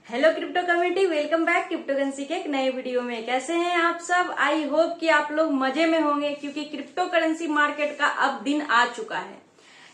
Hello crypto community, welcome back crypto currency के एक नए वीडियो में। कैसे हैं आप सब? आई होप कि आप लोग मजे में होंगे क्योंकि क्रिप्टो करेंसी मार्केट का अब दिन आ चुका है।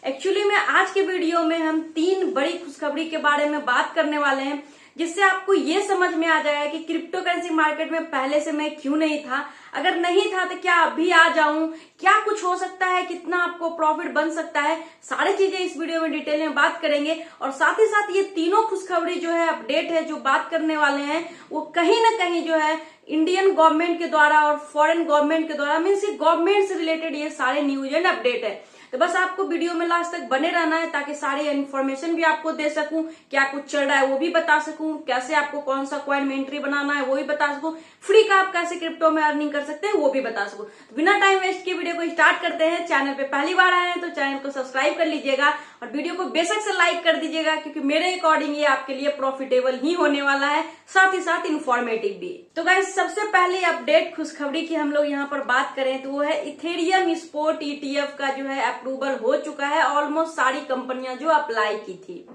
एक्चुअली में आज के वीडियो में हम 3 बड़ी खुशखबरी के बारे में बात करने वाले हैं, जिससे आपको ये समझ में आ जाएगा कि क्रिप्टो करेंसी मार्केट में पहले से मैं क्यों नहीं था, अगर नहीं था तो क्या अभी आ जाऊं, क्या कुछ हो सकता है, कितना आपको प्रॉफिट बन सकता है, सारी चीजें इस वीडियो में डिटेल में बात करेंगे। और साथ ही साथ ये तीनों खुशखबरी जो है, अपडेट है, जो बात करने वाले हैं, वो कहीं ना कहीं जो है इंडियन गवर्नमेंट के द्वारा और फॉरेन गवर्नमेंट के द्वारा, मीन्स गवर्नमेंट से रिलेटेड ये सारे न्यूज एंड अपडेट है। तो बस आपको वीडियो में लास्ट तक बने रहना है ताकि सारी इन्फॉर्मेशन भी आपको दे सकूं, क्या कुछ चल रहा है वो भी बता सकूं, कैसे आपको कौन सा कॉइन में एंट्री बनाना है वो भी बता सकूं, फ्री का आप कैसे क्रिप्टो में अर्निंग कर सकते हैं वो भी बता सकूं। तो बिना टाइम वेस्ट के वीडियो को स्टार्ट करते हैं। चैनल पे पहली बार आए हैं तो चैनल को सब्सक्राइब कर लीजिएगा और वीडियो को बेशक से लाइक कर दीजिएगा, क्योंकि मेरे अकॉर्डिंग ये आपके लिए प्रॉफिटेबल ही होने वाला है, साथ ही साथ इन्फॉर्मेटिव भी। तो गाइस, सबसे पहले अपडेट खुशखबरी की हम लोग यहाँ पर बात करें तो वो है इथेरियम स्पॉट ETF का जो है अप्रूवल हो चुका है। ऑलमोस्ट सारी कंपनियां जो अप्लाई की थी,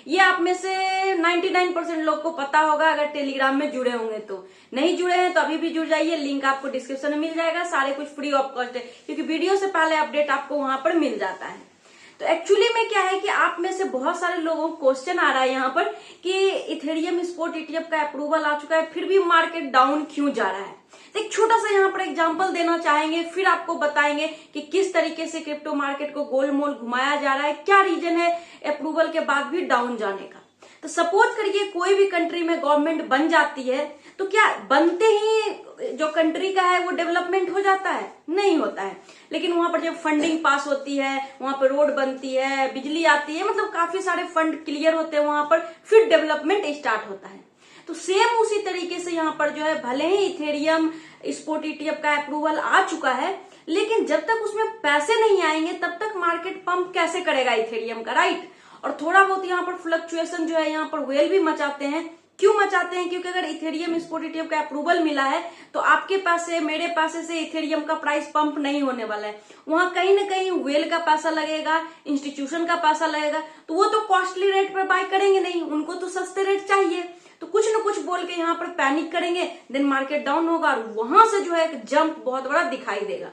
ये आप में से 99% लोग को पता होगा अगर टेलीग्राम में जुड़े होंगे। तो नहीं जुड़े हैं तो अभी भी जुड़ जाइए, लिंक आपको डिस्क्रिप्शन में मिल जाएगा। सारे कुछ फ्री ऑफ कॉस्ट है, क्योंकि वीडियो से पहले अपडेट आपको वहां पर मिल जाता है। तो एक्चुअली में क्या है कि आप में से बहुत सारे लोगों को क्वेश्चन आ रहा है यहाँ पर कि इथेरियम स्पॉट ETF का अप्रूवल आ चुका है, फिर भी मार्केट डाउन क्यों जा रहा है। तो एक छोटा सा यहाँ पर एग्जांपल देना चाहेंगे, फिर आपको बताएंगे कि किस तरीके से क्रिप्टो मार्केट को गोलमोल घुमाया जा रहा है, क्या रीजन है अप्रूवल के बाद भी डाउन जाने का। तो सपोज करिए कोई भी कंट्री में गवर्नमेंट बन जाती है, तो क्या बनते ही जो कंट्री का है वो डेवलपमेंट हो जाता है? नहीं होता है। लेकिन वहां पर जब फंडिंग पास होती है, वहां पर रोड बनती है, बिजली आती है, मतलब काफी सारे फंड क्लियर होते हैं वहां पर, फिर डेवलपमेंट स्टार्ट होता है। तो सेम उसी तरीके से यहाँ पर जो है, भले ही इथेरियम स्पॉट ETF का अप्रूवल आ चुका है, लेकिन जब तक उसमें पैसे नहीं आएंगे तब तक मार्केट पंप कैसे करेगा इथेरियम का, राइट। और थोड़ा बहुत यहाँ पर फ्लक्चुएशन जो है यहाँ पर वेल भी मचाते हैं। क्यों मचाते हैं? क्योंकि अगर इथेरियम स्पॉट ETF का अप्रूवल मिला है तो आपके पास से, मेरे पास से इथेरियम का प्राइस पंप नहीं होने वाला है। वहां कहीं ना कहीं वेल का पैसा लगेगा, इंस्टीट्यूशन का पैसा लगेगा, तो वो तो कॉस्टली रेट पर बाय करेंगे नहीं, उनको तो सस्ते रेट चाहिए। तो कुछ न कुछ बोल के यहाँ पर पैनिक करेंगे, देन मार्केट डाउन होगा और वहां से जो है एक जंप बहुत बड़ा दिखाई देगा।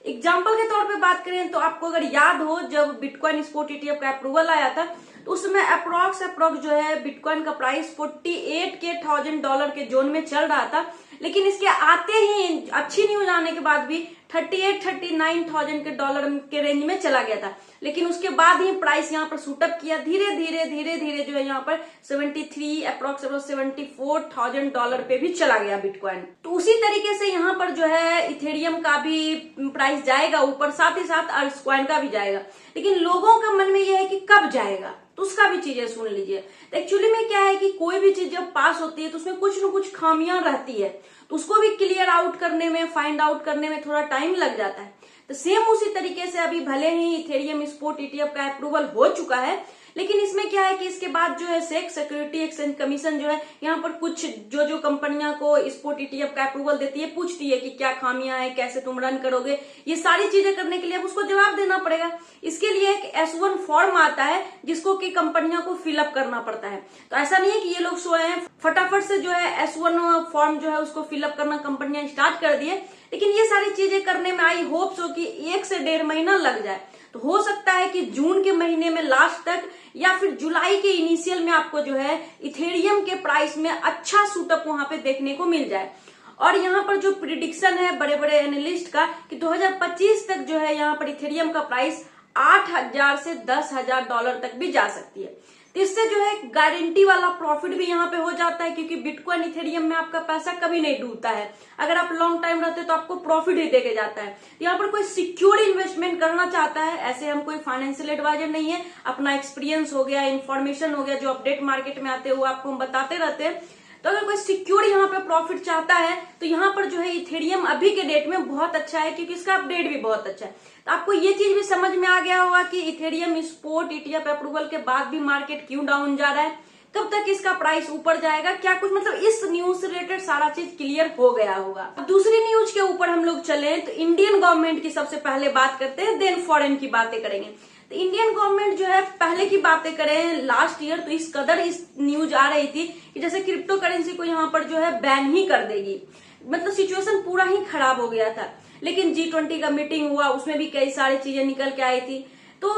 एग्जाम्पल के तौर पे बात करें तो आपको अगर याद हो, जब बिटकॉइन स्पॉट ETF का अप्रूवल आया था तो उस समय अप्रोक्स जो है बिटकॉइन का प्राइस $48,000 के जोन में चल रहा था। लेकिन इसके आते ही अच्छी न्यूज आने के बाद भी 38-39,000 के डॉलर के रेंज में चला गया था। लेकिन उसके बाद ही प्राइस यहाँ पर शूटअप किया, धीरे धीरे जो है यहाँ पर 73 अप्रोक्स $74,000 पे भी चला गया बिटकॉइन। तो उसी तरीके से यहाँ पर जो है इथेरियम का भी प्राइस जाएगा ऊपर, साथ ही साथ अर्सकॉइन का भी जाएगा। लेकिन लोगों का मन में यह है कि कब जाएगा, तो उसका भी चीजें सुन लीजिए। तो एक्चुअली में क्या है कि कोई भी चीज जब पास होती है तो उसमें कुछ न कुछ खामियां रहती है, तो उसको भी क्लियर आउट करने में, फाइंड आउट करने में थोड़ा टाइम लग जाता है। तो सेम उसी तरीके से अभी भले ही इथेरियम स्पॉट ETF का अप्रूवल हो चुका है, लेकिन इसमें क्या है कि इसके बाद जो है SEC सिक्योरिटी एक्सचेंज कमीशन जो है यहाँ पर कुछ जो कंपनियां को स्पॉट ETF का अप्रूवल देती है, पूछती है कि क्या खामियां है, कैसे तुम रन करोगे, ये सारी चीजें करने के लिए अब उसको जवाब देना पड़ेगा। इसके लिए एक S1 फॉर्म आता है जिसको कि कंपनियों को फिलअप करना पड़ता है। तो ऐसा नहीं है कि ये लोग सोए हैं, फटाफट से जो है S1 फॉर्म जो है उसको फिलअप करना कंपनियां स्टार्ट कर दिए। लेकिन ये सारी चीजें करने में आई होप्स हो कि 1 से 1.5 महीना लग जाए। तो हो सकता है कि जून के महीने में लास्ट तक या फिर जुलाई के इनिशियल में आपको जो है इथेरियम के प्राइस में अच्छा शूटअप वहां पे देखने को मिल जाए। और यहाँ पर जो प्रिडिक्शन है बड़े बड़े एनालिस्ट का कि 2025 तक जो है यहाँ पर इथेरियम का प्राइस 8,000 से $10,000 तक भी जा सकती है। तो इससे जो है गारंटी वाला प्रॉफिट भी यहाँ पे हो जाता है, क्योंकि बिटकॉइन इथेरियम में आपका पैसा कभी नहीं डूबता है। अगर आप लॉन्ग टाइम रहते हैं तो आपको प्रॉफिट ही देके जाता है। तो यहाँ पर कोई सिक्योर इन्वेस्टमेंट करना चाहता है, ऐसे हम कोई फाइनेंशियल एडवाइजर नहीं है, अपना एक्सपीरियंस हो गया, इन्फॉर्मेशन हो गया, जो अपडेट मार्केट में आते हैं वो आपको हम बताते रहते हैं। तो अगर कोई सिक्योर यहाँ पे प्रॉफिट चाहता है तो यहाँ पर जो है इथेरियम अभी के डेट में बहुत अच्छा है, क्योंकि इसका अपडेट भी बहुत अच्छा है। तो आपको ये चीज भी समझ में आ गया होगा कि इथेरियम स्पॉट ETF अप्रूवल के बाद भी मार्केट क्यों डाउन जा रहा है, कब तक इसका प्राइस ऊपर जाएगा, क्या कुछ, मतलब इस न्यूज से रिलेटेड सारा चीज क्लियर हो गया होगा। अब दूसरी न्यूज के ऊपर हम लोग चले तो इंडियन गवर्नमेंट की सबसे पहले बात करते हैं, देन फॉरेन की बातें करेंगे। तो इंडियन गवर्नमेंट जो है, पहले की बातें करें लास्ट ईयर, तो इस कदर इस न्यूज आ रही थी कि जैसे क्रिप्टो करेंसी को यहाँ पर जो है बैन ही कर देगी, मतलब सिचुएशन पूरा ही खराब हो गया था। लेकिन G20 का मीटिंग हुआ, उसमें भी कई सारी चीजें निकल के आई थी। तो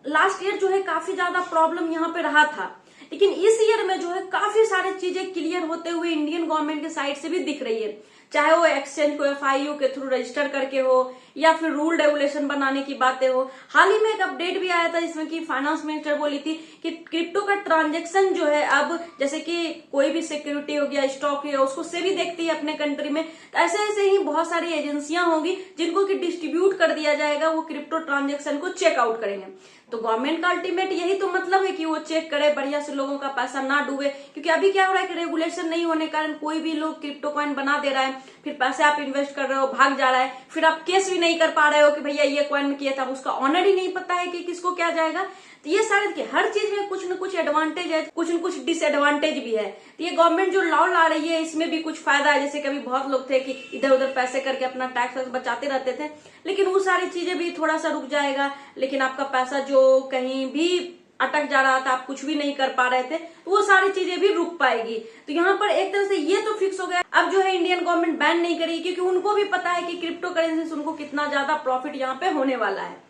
लास्ट ईयर जो है काफी ज्यादा प्रॉब्लम यहाँ पे रहा था, लेकिन इस ईयर में जो है काफी सारी चीजें क्लियर होते हुए इंडियन गवर्नमेंट के साइड से भी दिख रही है, चाहे वो एक्सचेंज को FIU के थ्रू रजिस्टर करके हो या फिर रूल रेगुलेशन बनाने की बातें हो। हाल ही में एक अपडेट भी आया था जिसमें कि फाइनेंस मिनिस्टर बोली थी कि क्रिप्टो का ट्रांजैक्शन जो है अब जैसे कि कोई भी सिक्योरिटी हो गया, स्टॉक है, उसको से भी देखती है अपने कंट्री में। तो ऐसे ऐसे ही बहुत सारी एजेंसियां होंगी जिनको कि डिस्ट्रीब्यूट कर दिया जाएगा, वो क्रिप्टो ट्रांजेक्शन को चेकआउट करेंगे। तो गवर्नमेंट का अल्टीमेट यही तो मतलब है कि वो चेक करे, बढ़िया से लोगों का पैसा ना डूबे। क्योंकि अभी क्या हो रहा है कि रेगुलेशन नहीं होने के कारण कोई भी लोग क्रिप्टो कॉइन बना दे रहा है, फिर पैसे आप इन्वेस्ट कर रहे हो, भाग जा रहा है, फिर आप केस भी नहीं कर पा रहे हो कि भैया ये कॉइन में किया था, उसका ऑनर ही नहीं पता है कि किसको क्या जाएगा। तो ये सारे हर चीज में कुछ न कुछ एडवांटेज है, कुछ न कुछ डिसएडवांटेज भी है। तो ये गवर्नमेंट जो लॉ ला रही है इसमें भी कुछ फायदा है। जैसे कभी बहुत लोग थे कि इधर उधर पैसे करके अपना टैक्स बचाते रहते थे, लेकिन वो सारी चीजें भी थोड़ा सा रुक जाएगा। लेकिन आपका पैसा जो कहीं भी अटक जा रहा था, आप कुछ भी नहीं कर पा रहे थे, तो वो सारी चीजें भी रुक पाएगी। तो यहाँ पर एक तरह से ये तो फिक्स हो गया, अब जो है इंडियन गवर्नमेंट बैन नहीं करेगी, क्योंकि उनको भी पता है कि क्रिप्टो करेंसी से उनको कितना ज्यादा प्रॉफिट यहाँ पे होने वाला है।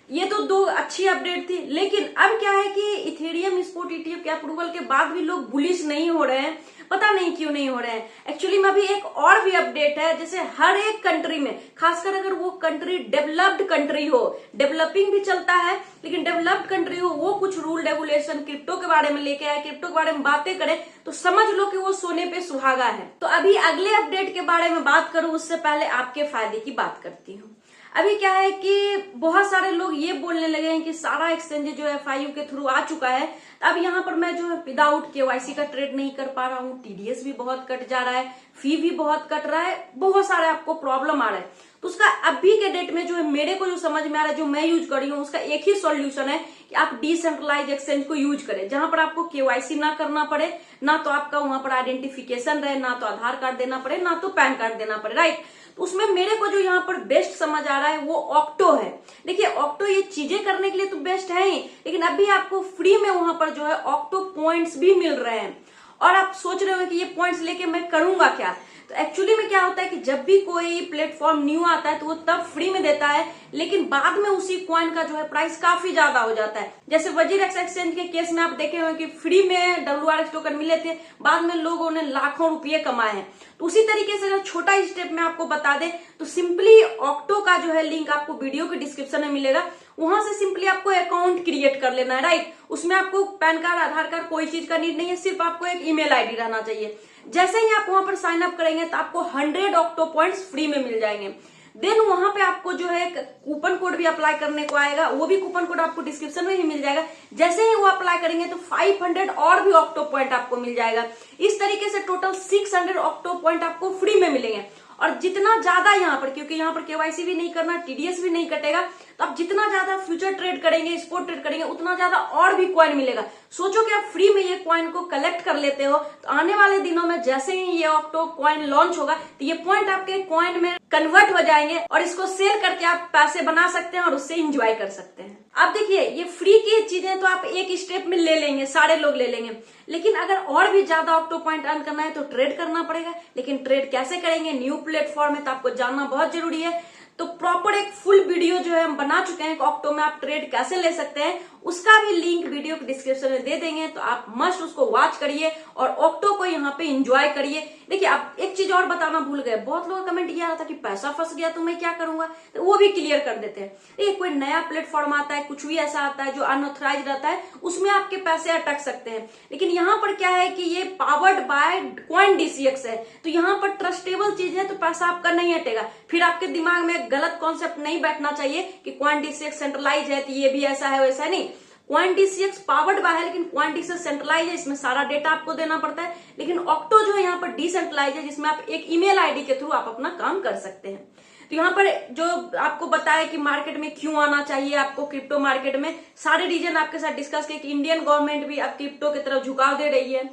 ये तो दो अच्छी अपडेट थी। लेकिन अब क्या है कि इथेरियम स्पॉट ETF के अप्रूवल के बाद भी लोग बुलिश नहीं हो रहे हैं, पता नहीं क्यों नहीं हो रहे हैं। एक्चुअली में अभी एक और भी अपडेट है, जैसे हर एक कंट्री में, खासकर अगर वो कंट्री डेवलप्ड कंट्री हो, डेवलपिंग भी चलता है लेकिन डेवलप्ड कंट्री हो, वो कुछ रूल रेगुलेशन क्रिप्टो के बारे में लेके आए, क्रिप्टो के बारे में बातें करे, तो समझ लो कि वो सोने पे सुहागा है। तो अभी अगले अपडेट के बारे में बात करूं उससे पहले आपके फायदे की बात करती हूँ। अभी क्या है कि बहुत सारे लोग ये बोलने लगे हैं कि सारा एक्सचेंज जो FIU के थ्रू आ चुका है, अब यहाँ पर मैं जो है विदाउट KYC का ट्रेड नहीं कर पा रहा हूँ, TDS भी बहुत कट जा रहा है, फी भी बहुत कट रहा है, बहुत सारे आपको प्रॉब्लम आ रहा है। तो उसका अभी के डेट में जो है मेरे को जो समझ में आ रहा है, जो मैं यूज कर रही हूँ, उसका एक ही सॉल्यूशन है कि आप डिसेंट्रलाइज एक्सचेंज को यूज करें, जहां पर आपको KYC ना करना पड़े, ना तो आपका वहां पर आइडेंटिफिकेशन रहे, ना तो आधार कार्ड देना पड़े, ना तो पैन कार्ड देना पड़े, राइट। तो उसमें मेरे को जो यहाँ पर बेस्ट समझ आ रहा है वो ऑक्टो है। देखिए ऑक्टो ये चीजें करने के लिए तो बेस्ट है ही, लेकिन अभी आपको फ्री में वहां पर जो है ऑक्टो पॉइंट्स भी मिल रहे हैं। और आप सोच रहे हो कि ये पॉइंट्स लेके मैं करूंगा क्या। तो एक्चुअली में क्या होता है कि जब भी कोई प्लेटफॉर्म न्यू आता है तो वो तब फ्री में देता है, लेकिन बाद में उसी कॉइन का जो है प्राइस काफी ज्यादा हो जाता है। जैसे वजीरेक्स एक्सचेंज के केस में आप देखे हुए कि फ्री में WRX टोकन मिले थे, बाद में लोगों ने लाखों रुपये कमाए हैं। तो उसी तरीके से अगर छोटा स्टेप में आपको बता दे तो सिंपली ऑक्टो का जो है लिंक आपको वीडियो के डिस्क्रिप्शन में मिलेगा, वहां से सिंपली आपको अकाउंट क्रिएट कर लेना है, राइट। उसमें आपको पैन कार्ड, आधार कार्ड, कोई चीज का नीड नहीं है, सिर्फ आपको एक ईमेल ID रहना चाहिए। जैसे ही आप वहां पर साइन अप करेंगे तो आपको 100 ऑक्टो पॉइंट्स फ्री में मिल जाएंगे। देन वहां पे आपको जो है कूपन कोड भी अप्लाई करने को आएगा, वो भी कूपन कोड आपको डिस्क्रिप्शन में ही मिल जाएगा। जैसे ही वो अप्लाई करेंगे तो 500 और भी ऑक्टो पॉइंट आपको मिल जाएगा। इस तरीके से टोटल 600 ऑक्टो पॉइंट आपको फ्री में मिलेंगे। और जितना ज्यादा यहाँ पर, क्योंकि यहाँ पर KYC भी नहीं करना, TDS भी नहीं कटेगा, तो आप जितना ज्यादा फ्यूचर ट्रेड करेंगे, स्पॉट ट्रेड करेंगे, उतना ज्यादा और भी कॉइन मिलेगा। सोचो कि आप फ्री में ये कॉइन को कलेक्ट कर लेते हो, तो आने वाले दिनों में जैसे ही ये ऑक्टो कॉइन लॉन्च होगा तो ये पॉइंट आपके कॉइन में कन्वर्ट हो जाएंगे और इसको सेल करके आप पैसे बना सकते हैं और उससे इंजॉय कर सकते हैं। अब देखिए ये फ्री की चीजें तो आप एक स्टेप में ले लेंगे, सारे लोग ले लेंगे, लेकिन अगर और भी ज्यादा ऑक्टो पॉइंट अर्न करना है तो ट्रेड करना पड़ेगा। लेकिन ट्रेड कैसे करेंगे, न्यू प्लेटफॉर्म है तो आपको जानना बहुत जरूरी है। तो प्रॉपर एक फुल वीडियो जो है हम बना चुके हैं ऑक्टो में आप ट्रेड कैसे ले सकते हैं, उसका भी लिंक वीडियो के डिस्क्रिप्शन में दे देंगे, तो आप मस्ट उसको वॉच करिए और ऑक्टो को यहाँ पे एंजॉय करिए। देखिए आप एक चीज और बताना भूल गए, बहुत लोगों का कमेंट ये आ रहा था कि पैसा फंस गया तो मैं क्या करूंगा, तो वो भी क्लियर कर देते हैं। देखिए कोई नया प्लेटफॉर्म आता है, कुछ भी ऐसा आता है जो अनऑथराइज रहता है, उसमें आपके पैसे अटक सकते हैं। लेकिन यहाँ पर क्या है कि ये पावर्ड बाय CoinDCX है, तो यहाँ पर ट्रस्टेबल चीज है, तो पैसा आपका नहीं हटेगा। फिर आपके दिमाग में गलत कॉन्सेप्ट नहीं बैठना चाहिए कि CoinDCX सेंट्रलाइज है तो ये भी ऐसा है वैसा नहीं। CoinDCX पावर्ड बाय है, लेकिन CoinDCX सेंट्रलाइज है, इसमें सारा डेटा आपको देना पड़ता है। लेकिन ऑक्टो जो है यहाँ पर डिसेंट्रलाइज है, जिसमें आप एक ईमेल ID के थ्रू आप अपना काम कर सकते हैं। तो यहाँ पर जो आपको बताया कि मार्केट में क्यों आना चाहिए आपको, क्रिप्टो मार्केट में सारे रीजन आपके साथ डिस्कस किए कि इंडियन गवर्नमेंट भी अब क्रिप्टो की तरफ झुकाव दे रही है।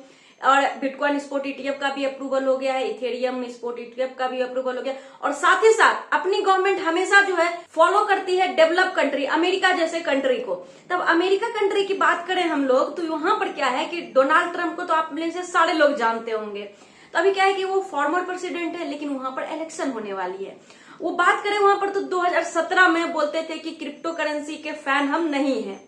और बिटकॉइन स्पॉट ईटीएफ का भी अप्रूवल हो गया है, इथेरियम स्पॉट ईटीएफ का भी अप्रूवल हो गया। और साथ ही साथ अपनी गवर्नमेंट हमेशा जो है फॉलो करती है डेवलप कंट्री, अमेरिका जैसे कंट्री को। तब अमेरिका कंट्री की बात करें हम लोग तो वहां पर क्या है कि डोनाल्ड ट्रंप को तो आप में से सारे लोग जानते होंगे। तो अभी क्या है कि वो फॉर्मर प्रेसिडेंट है, लेकिन वहां पर इलेक्शन होने वाली है। वो बात करें वहां पर तो 2017 में बोलते थे कि क्रिप्टो करेंसी के फैन हम नहीं हैं।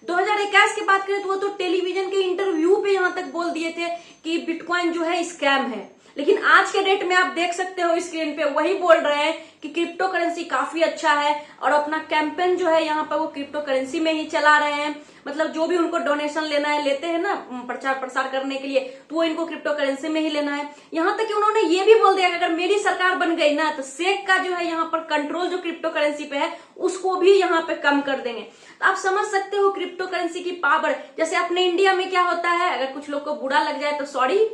2021 की बात करें तो वो तो टेलीविजन के इंटरव्यू पे यहां तक बोल दिए थे कि बिटकॉइन जो है स्कैम है। लेकिन आज के डेट में आप देख सकते हो स्क्रीन पे वही बोल रहे हैं कि क्रिप्टो करेंसी काफी अच्छा है और अपना कैंपेन जो है यहाँ पर वो क्रिप्टो करेंसी में ही चला रहे हैं। मतलब जो भी उनको डोनेशन लेना है, लेते हैं ना प्रचार प्रसार करने के लिए, तो वो इनको क्रिप्टो करेंसी में ही लेना है। यहाँ तक कि उन्होंने ये भी बोल दिया कि अगर मेरी सरकार बन गई ना तो सेक का जो है यहाँ पर कंट्रोल जो क्रिप्टो करेंसी पे है उसको भी यहाँ पे कम कर देंगे। तो आप समझ सकते हो क्रिप्टो करेंसी की पावर। जैसे अपने इंडिया में क्या होता है, अगर कुछ लोग को बुरा लग जाए तो सॉरी,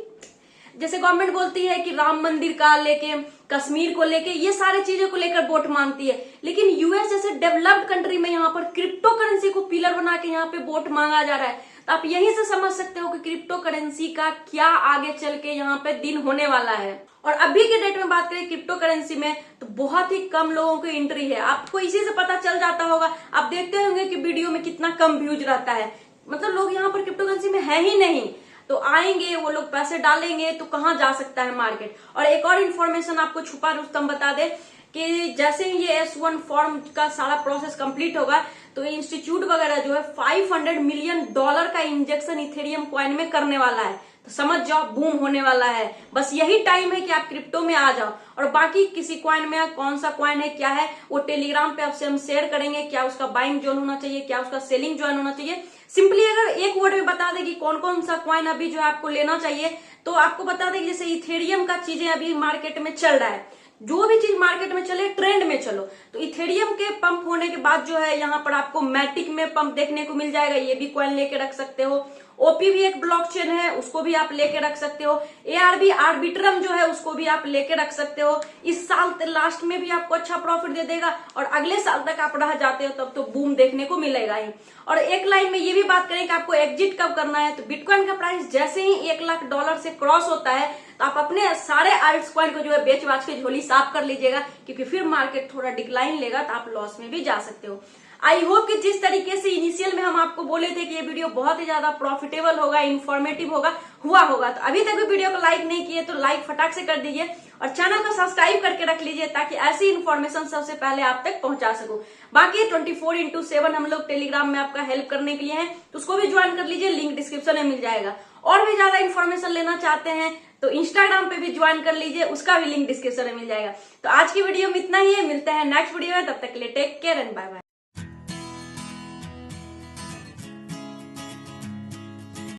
जैसे गवर्नमेंट बोलती है कि राम मंदिर का लेके, कश्मीर को लेके, ये सारी चीजों को लेकर वोट मांगती है। लेकिन यूएस जैसे डेवलप्ड कंट्री में यहाँ पर क्रिप्टो करेंसी को पिलर बना के यहाँ पे वोट मांगा जा रहा है। तो आप यहीं से समझ सकते हो कि क्रिप्टो करेंसी का क्या आगे चल के यहाँ पे दिन होने वाला है। और अभी के डेट में बात करें क्रिप्टो करेंसी में तो बहुत ही कम लोगों की एंट्री है। आपको इसी से पता चल जाता होगा, आप देखते होंगे कि वीडियो में कितना कम व्यूज रहता है। मतलब लोग यहाँ पर क्रिप्टो करेंसी में है ही नहीं। तो आएंगे वो लोग, पैसे डालेंगे तो कहाँ जा सकता है मार्केट। और एक और इन्फॉर्मेशन आपको छुपा रुस्तम बता दे कि जैसे ही ये S1 फॉर्म का सारा प्रोसेस कंप्लीट होगा तो इंस्टीट्यूट वगैरह जो है $500 मिलियन का इंजेक्शन इथेरियम कॉइन में करने वाला है। तो समझ जाओ बूम होने वाला है। बस यही टाइम है कि आप क्रिप्टो में आ जाओ। और बाकी किसी कॉइन में कौन सा कॉइन है क्या है वो टेलीग्राम पे आपसे हम शेयर करेंगे। क्या उसका बाइंग जोन होना चाहिए, क्या उसका सेलिंग जोन होना चाहिए। सिंपली अगर एक वर्ड में बता दे कि कौन कौन सा कॉइन अभी जो है आपको लेना चाहिए तो आपको बता दे कि जैसे इथेरियम का चीजें अभी मार्केट में चल रहा है। जो भी चीज मार्केट में चले ट्रेंड में चलो। तो इथेरियम के पंप होने के बाद जो है यहाँ पर आपको मैटिक में पंप देखने को मिल जाएगा, ये भी कॉइन लेके रख सकते हो। ओपी भी एक ब्लॉकचेन है, उसको भी आप लेके रख सकते हो। एआरबी आर्बिट्रम जो है उसको भी आप लेके रख सकते हो। इस साल लास्ट में भी आपको अच्छा प्रॉफिट दे देगा और अगले साल तक आप रह जाते हो तब तो बूम देखने को मिलेगा ही। और एक लाइन में ये भी बात करें कि आपको एग्जिट कब करना है, तो बिटकॉइन का प्राइस जैसे ही $1 लाख से क्रॉस होता है तो आप अपने सारे आल्ट्स कॉइन को जो है बेच बाच के झोली साफ कर लीजिएगा, क्योंकि फिर मार्केट थोड़ा डिक्लाइन लेगा तो आप लॉस में भी जा सकते हो। आई होप कि जिस तरीके से इनिशियल में हम आपको बोले थे कि ये वीडियो बहुत ही ज्यादा प्रॉफिटेबल होगा, इन्फॉर्मेटिव होगा, हुआ होगा। तो अभी तक भी वीडियो को लाइक नहीं किए तो लाइक फटाक से कर दीजिए और चैनल को सब्सक्राइब करके रख लीजिए ताकि ऐसी इन्फॉर्मेशन सबसे पहले आप तक पहुंचा सकूं। बाकी 24/7 हम लोग टेलीग्राम में आपका हेल्प करने के लिए हैं, तो उसको भी ज्वाइन कर लीजिए, लिंक डिस्क्रिप्शन में मिल जाएगा। और भी ज्यादा इन्फॉर्मेशन लेना चाहते हैं तो इंस्टाग्राम पे भी ज्वाइन कर लीजिए, उसका भी लिंक डिस्क्रिप्शन में मिल जाएगा। तो आज की वीडियो में इतना ही है, मिलते हैं नेक्स्ट वीडियो में, तब तक के लिए take care and bye bye.